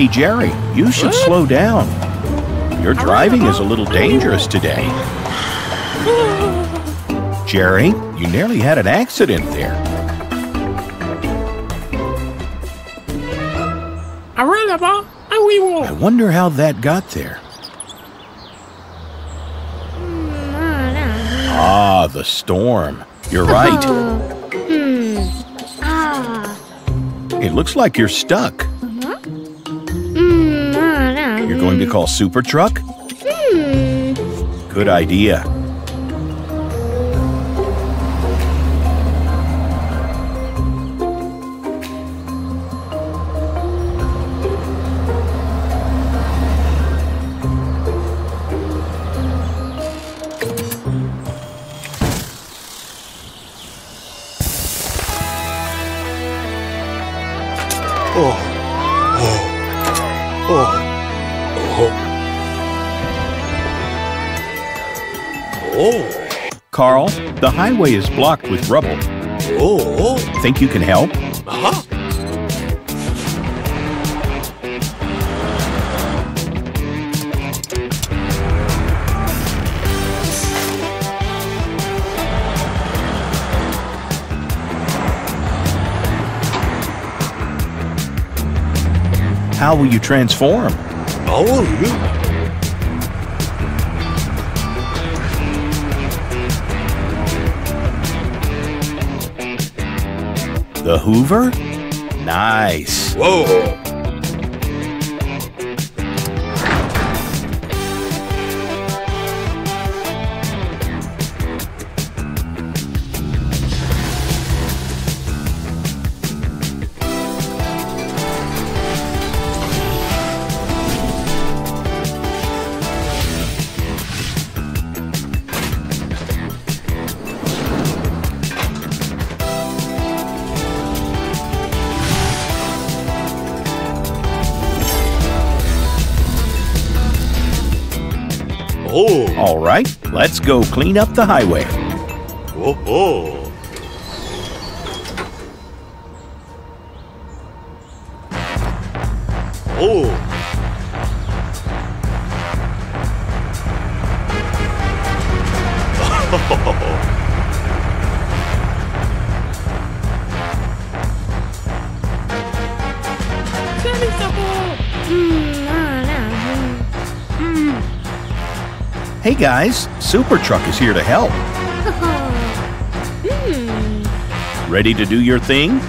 Hey, Jerry, you should slow down. Your driving is a little dangerous today. Jerry, you nearly had an accident there. I wonder how that got there. Ah, the storm. You're right. It looks like you're stuck. You're going to call Super Truck? Good idea. Carl, the highway is blocked with rubble. Think you can help? How will you transform? The Hoover? Nice. Whoa. All right, let's go clean up the highway. Hey guys, Super Truck is here to help. Ready to do your thing?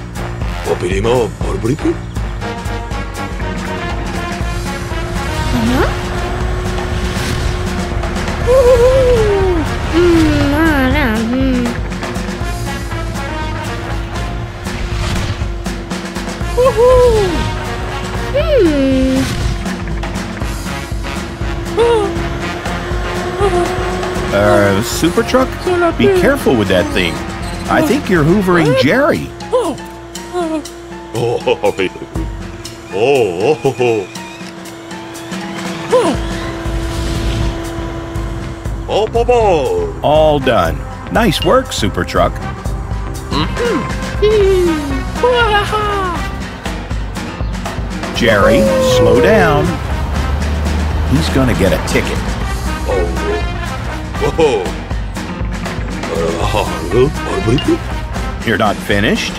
Super Truck? Be careful with that thing. I think you're hoovering Jerry. All done. Nice work, Super Truck. Jerry, slow down. He's gonna get a ticket. You're not finished?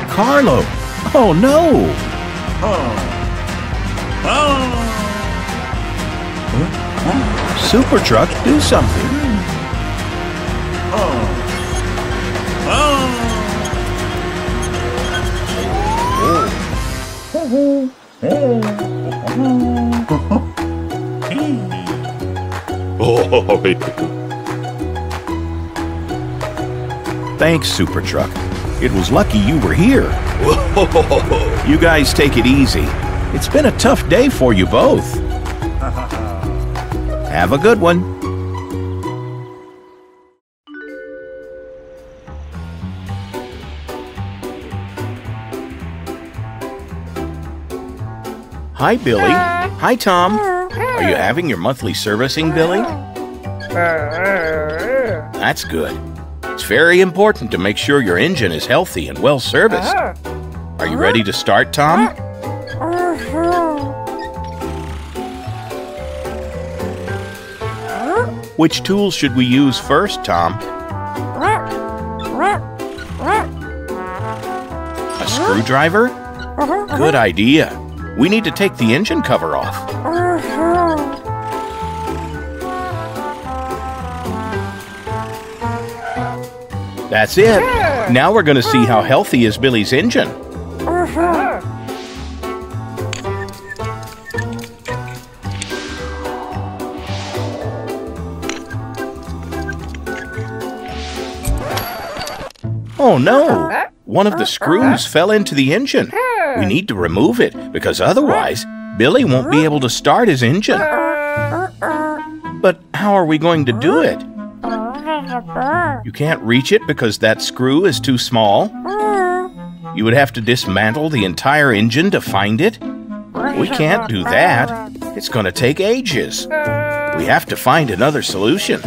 Carlo! Oh no! Super Truck, do something. Thanks, Super Truck. It was lucky you were here. You guys take it easy. It's been a tough day for you both. Have a good one. Hi, Billy. Hi, Tom. Are you having your monthly servicing, Billy? That's good. It's very important to make sure your engine is healthy and well serviced. Are you ready to start, Tom? Which tools should we use first, Tom? A screwdriver? Good idea. We need to take the engine cover off. That's it. Now we're going to see how healthy is Billy's engine. Oh no! One of the screws fell into the engine. We need to remove it because otherwise Billy won't be able to start his engine. But how are we going to do it? You can't reach it because that screw is too small. You would have to dismantle the entire engine to find it. We can't do that. It's going to take ages. We have to find another solution.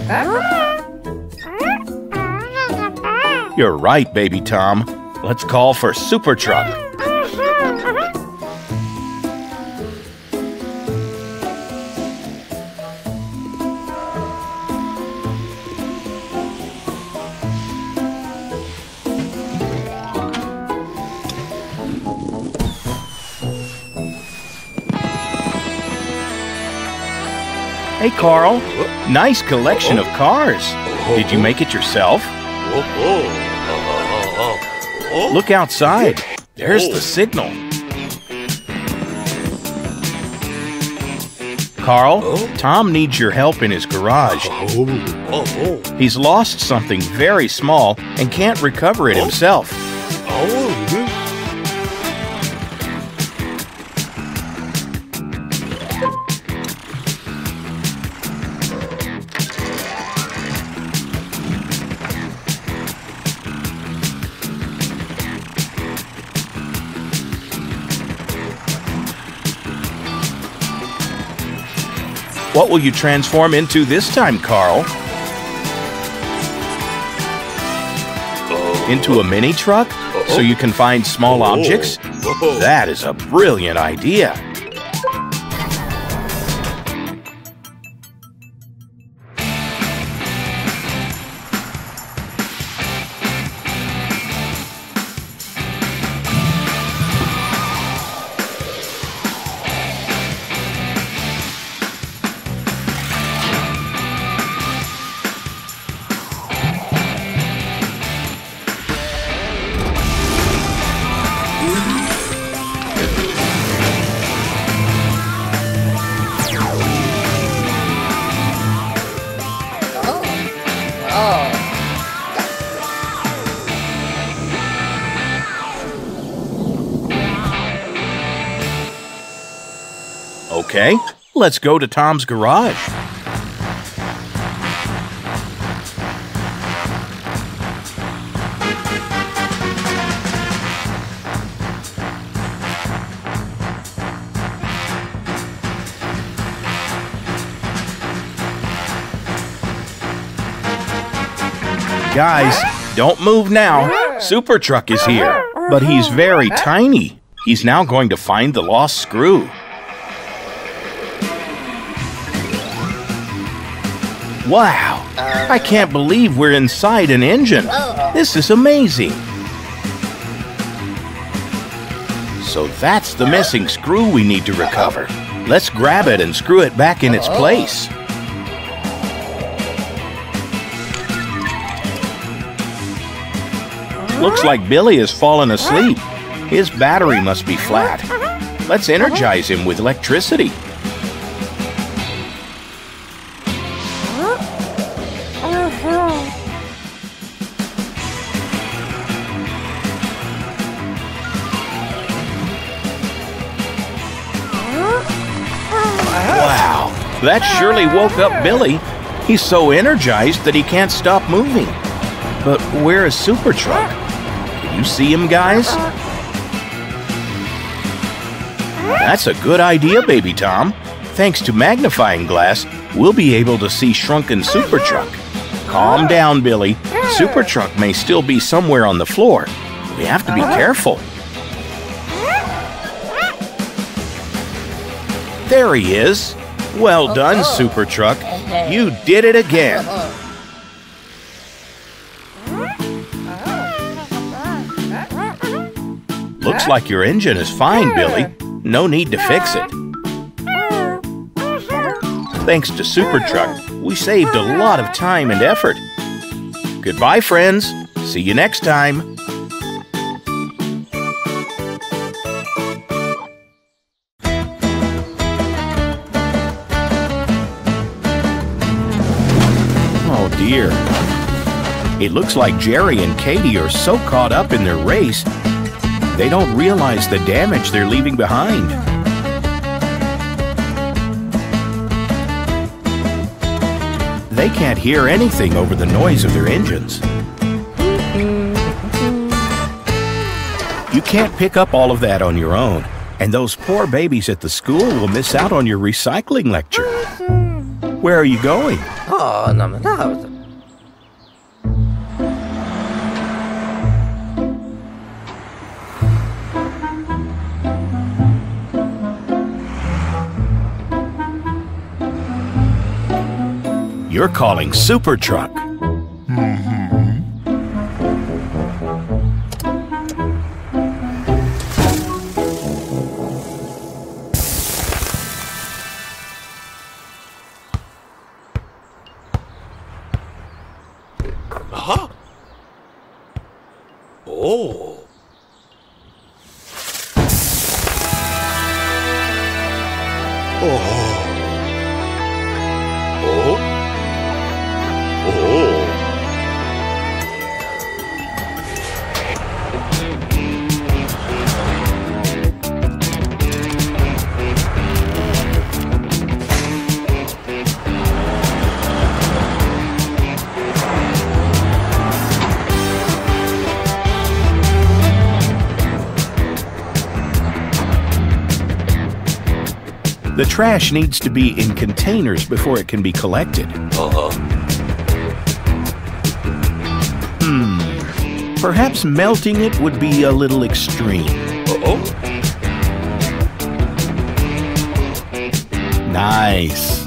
You're right, baby Tom. Let's call for Super Truck. Hey, Carl. Nice collection of cars. Did you make it yourself? Look outside. There's the signal. Carl, Tom needs your help in his garage. He's lost something very small and can't recover it himself. What will you transform into this time, Carl? Into a mini truck? So you can find small objects? That is a brilliant idea. Okay, let's go to Tom's garage. Guys, don't move now. Super Truck is here, but he's very tiny. He's now going to find the lost screw. Wow, I can't believe we're inside an engine. This is amazing. So that's the missing screw we need to recover. Let's grab it and screw it back in its place. Looks like Billy has fallen asleep. His battery must be flat. Let's energize him with electricity. Wow, that surely woke up Billy. He's so energized that he can't stop moving. But where is Super Truck? Can you see him, guys? That's a good idea, baby Tom. Thanks to magnifying glass, we'll be able to see shrunken Super Truck. Calm down, Billy. Super Truck may still be somewhere on the floor. We have to be careful. There he is. Well done, Super Truck. You did it again. Looks like your engine is fine, Billy. No need to fix it. Thanks to Super Truck, we saved a lot of time and effort. Goodbye, friends. See you next time. Oh dear. It looks like Jerry and Katie are so caught up in their race, they don't realize the damage they're leaving behind. They can't hear anything over the noise of their engines. You can't pick up all of that on your own, and those poor babies at the school will miss out on your recycling lecture. Where are you going? Oh, no. You're calling Super Truck. Huh? Oh. Oh. The trash needs to be in containers before it can be collected. Perhaps melting it would be a little extreme. Nice.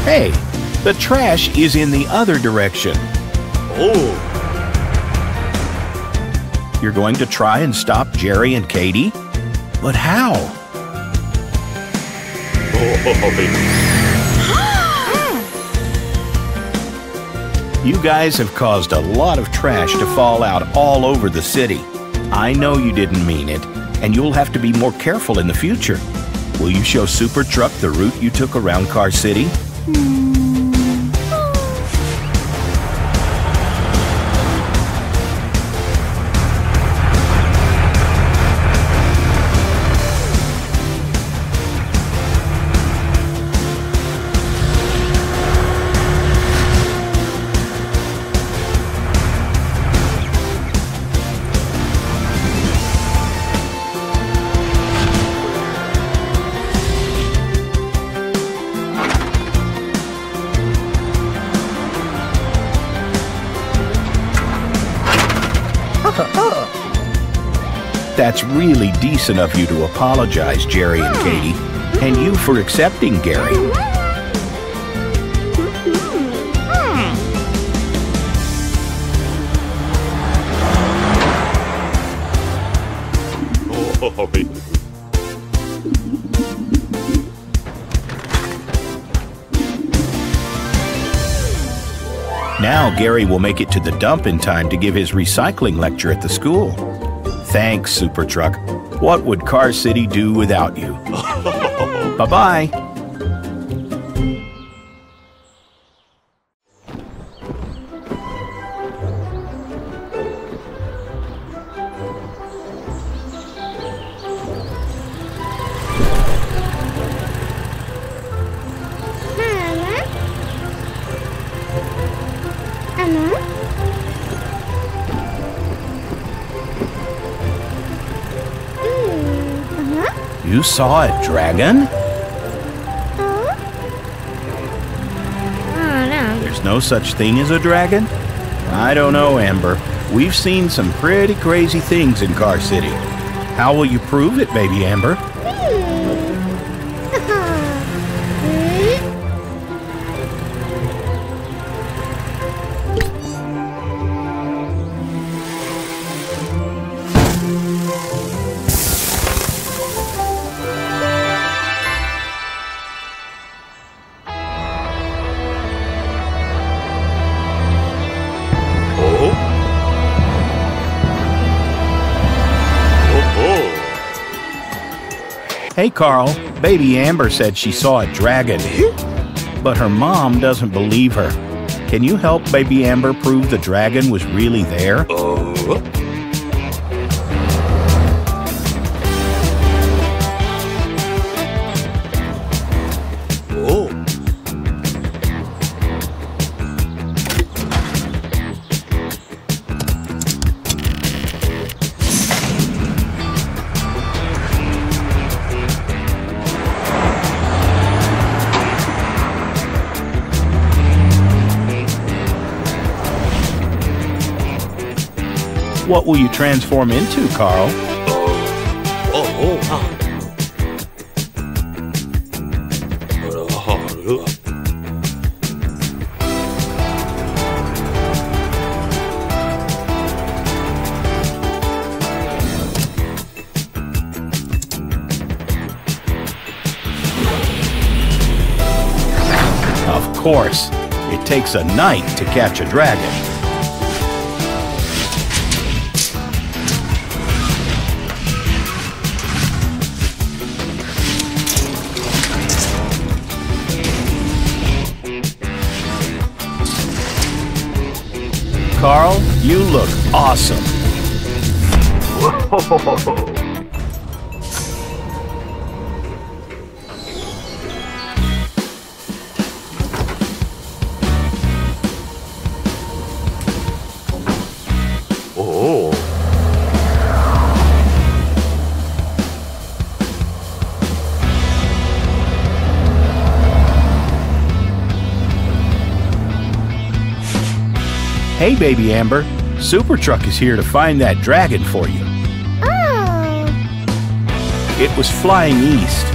Hey, the trash is in the other direction. You're going to try and stop Jerry and Katie? But how? You guys have caused a lot of trash to fall out all over the city. I know you didn't mean it, and you'll have to be more careful in the future. Will you show Super Truck the route you took around Car City? That's really decent of you to apologize, Jerry and Katie, and you for accepting Gary. Now Gary will make it to the dump in time to give his recycling lecture at the school. Thanks, Super Truck. What would Car City do without you? Bye-bye. You saw a dragon? There's no such thing as a dragon? I don't know, Amber. We've seen some pretty crazy things in Car City. How will you prove it, baby Amber? Hey, Carl, baby Amber said she saw a dragon, but her mom doesn't believe her. Can you help baby Amber prove the dragon was really there? What will you transform into, Carl? Of course, it takes a knight to catch a dragon. Carl, you look awesome. Hey, baby Amber, Super Truck is here to find that dragon for you. Oh. It was flying east.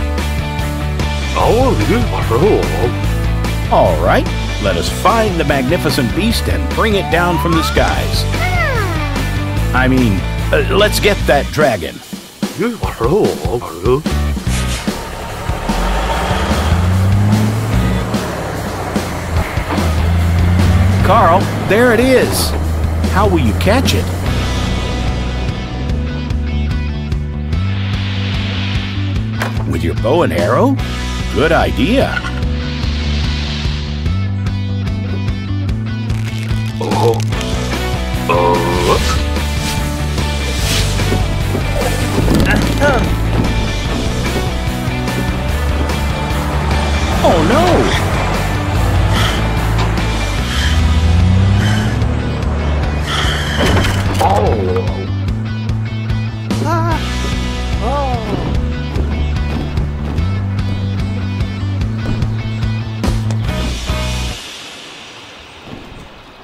All right, let us find the magnificent beast and bring it down from the skies. I mean, let's get that dragon. Carl, there it is. How will you catch it? With your bow and arrow? Good idea. Oh no!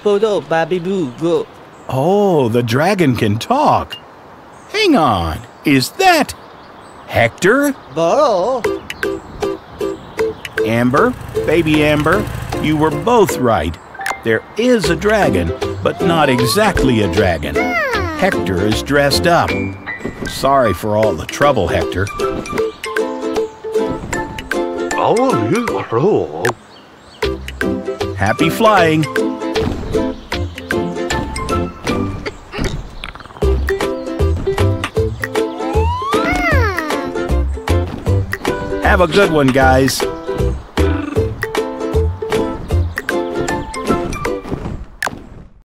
Bodo, baby boo, go. Oh, the dragon can talk. Hang on, is that Hector? Bro. Amber, baby Amber, you were both right. There is a dragon, but not exactly a dragon. Hector is dressed up. Sorry for all the trouble, Hector. Happy flying. Have a good one, guys.